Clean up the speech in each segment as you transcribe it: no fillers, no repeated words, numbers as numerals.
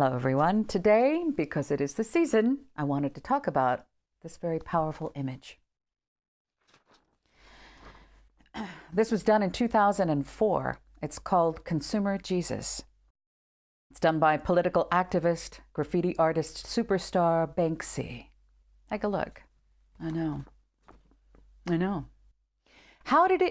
Hello everyone. Today, because it is the season, I wanted to talk about this very powerful image. This was done in 2004. It's called Consumer Jesus. It's done by political activist, graffiti artist, superstar Banksy. Take a look. I know. How did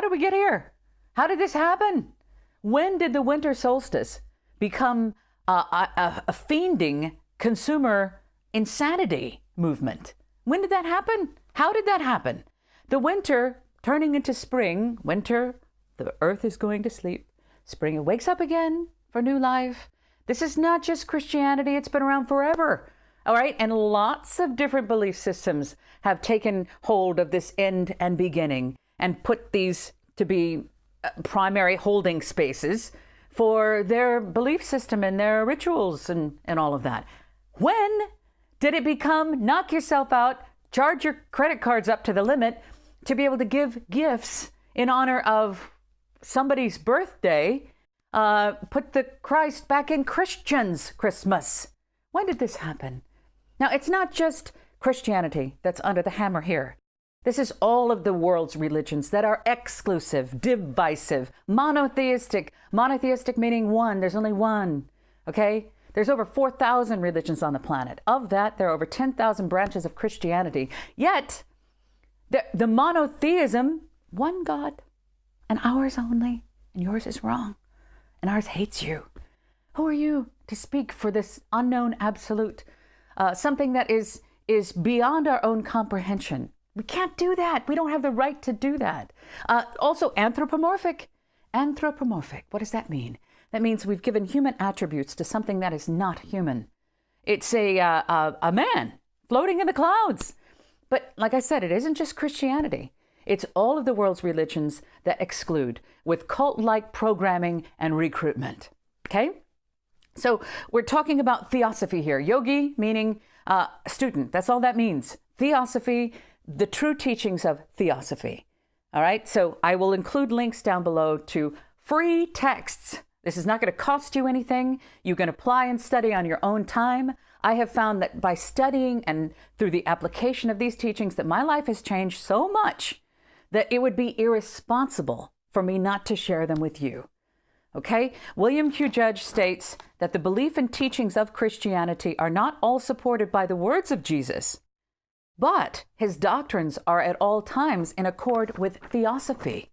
we get here? How did this happen? When did the winter solstice become a fiending consumer insanity movement? When did that happen? How did that happen? The winter turning into spring. Winter, the earth is going to sleep. Spring, it wakes up again for new life. This is not just Christianity. It's been around forever. All right. And lots of different belief systems have taken hold of this end and beginning and put these to be primary holding spaces for their belief system and their rituals and all of that. When did it become knock yourself out, charge your credit cards up to the limit to be able to give gifts in honor of somebody's birthday, put the Christ back in Christians' Christmas? When did this happen? Now, it's not just Christianity that's under the hammer here. This is all of the world's religions that are exclusive, divisive, monotheistic. Monotheistic meaning one. There's only one. Okay? There's over 4,000 religions on the planet. Of that, there are over 10,000 branches of Christianity. Yet, the monotheism, one God, and ours only, and yours is wrong, and ours hates you. Who are you to speak for this unknown absolute, something that is beyond our own comprehension? We can't do that. We don't have the right to do that. Also, anthropomorphic. Anthropomorphic, what does that mean? That means we've given human attributes to something that is not human. It's a man floating in the clouds. But like I said, it isn't just Christianity. It's all of the world's religions that exclude with cult-like programming and recruitment. Okay? So we're talking about Theosophy here. Yogi meaning student. That's all that means. Theosophy, the true teachings of Theosophy. All right? So I will include links down below to free texts. This is not going to cost you anything. You can apply and study on your own time. I have found that by studying and through the application of these teachings that my life has changed so much that it would be irresponsible for me not to share them with you. Okay? William Q. Judge states that the belief and teachings of Christianity are not all supported by the words of Jesus, but his doctrines are at all times in accord with Theosophy.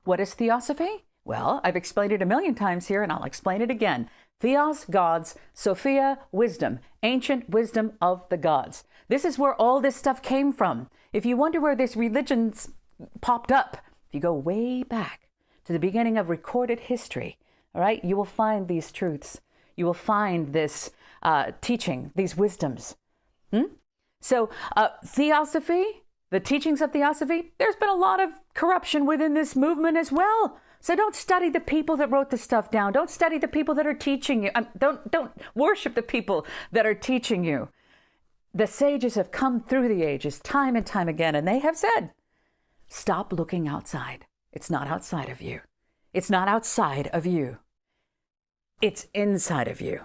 What is Theosophy? Well, I've explained it a million times here, and I'll explain it again. Theos, gods, Sophia, wisdom, ancient wisdom of the gods. This is where all this stuff came from. If you wonder where this religion's popped up, if you go way back to the beginning of recorded history, all right, you will find these truths. You will find this teaching, these wisdoms. So Theosophy, the teachings of Theosophy, there's been a lot of corruption within this movement as well. So don't study the people that wrote the stuff down. Don't study the people that are teaching you. Don't worship the people that are teaching you. The sages have come through the ages time and time again, and they have said, stop looking outside. It's not outside of you. It's not outside of you. It's inside of you.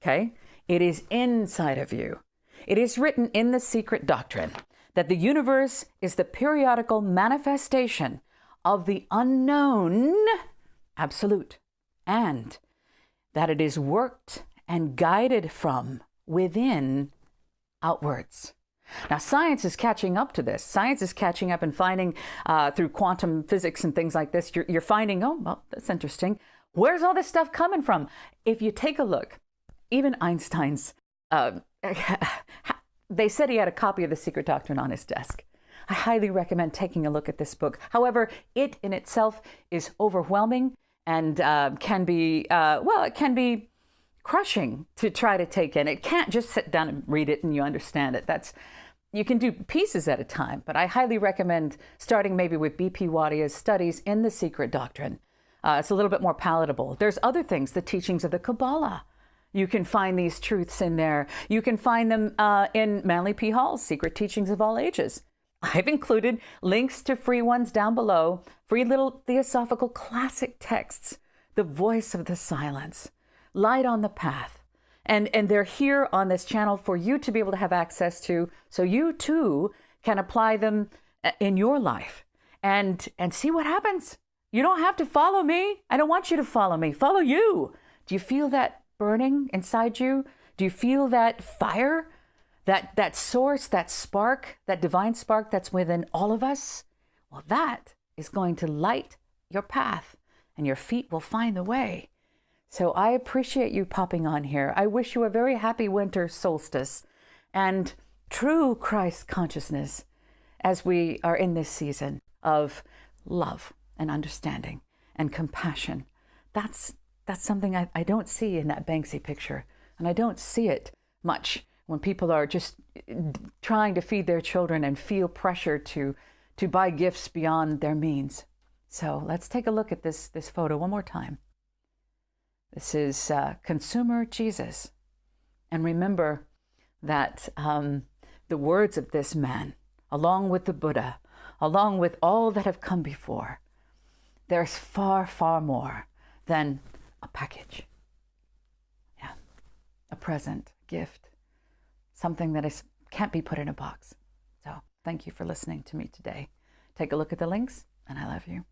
Okay? It is inside of you. It is written in the secret doctrine that the universe is the periodical manifestation of the unknown absolute, and that it is worked and guided from within outwards. Now, science is catching up to this. Science is catching up and finding through quantum physics and things like this, you're finding, oh, well, that's interesting. Where's all this stuff coming from? If you take a look, even Einstein's, they said he had a copy of The Secret Doctrine on his desk. I highly recommend taking a look at this book. However, it in itself is overwhelming and can be, it can be crushing to try to take in. It can't just sit down and read it and you understand it. You can do pieces at a time, but I highly recommend starting maybe with B.P. Wadia's studies in The Secret Doctrine. It's a little bit more palatable. There's other things, the teachings of the Kabbalah. You can find these truths in there. You can find them in Manly P. Hall's Secret Teachings of All Ages. I've included links to free ones down below, free little theosophical classic texts, The Voice of the Silence, Light on the Path, And they're here on this channel for you to be able to have access to, so you too can apply them in your life and see what happens. You don't have to follow me. I don't want you to follow me. Follow you. Do you feel that burning inside you? Do you feel that fire, that source, that spark, that divine spark that's within all of us? Well, that is going to light your path and your feet will find the way. So I appreciate you popping on here. I wish you a very happy winter solstice and true Christ consciousness as we are in this season of love and understanding and compassion. That's something I don't see in that Banksy picture. And I don't see it much when people are just trying to feed their children and feel pressure to buy gifts beyond their means. So let's take a look at this photo one more time. This is consumer Jesus. And remember that the words of this man, along with the Buddha, along with all that have come before, there's far, far more than a package. Yeah, a present, gift, something that can't be put in a box. So thank you for listening to me today. Take a look at the links, and I love you.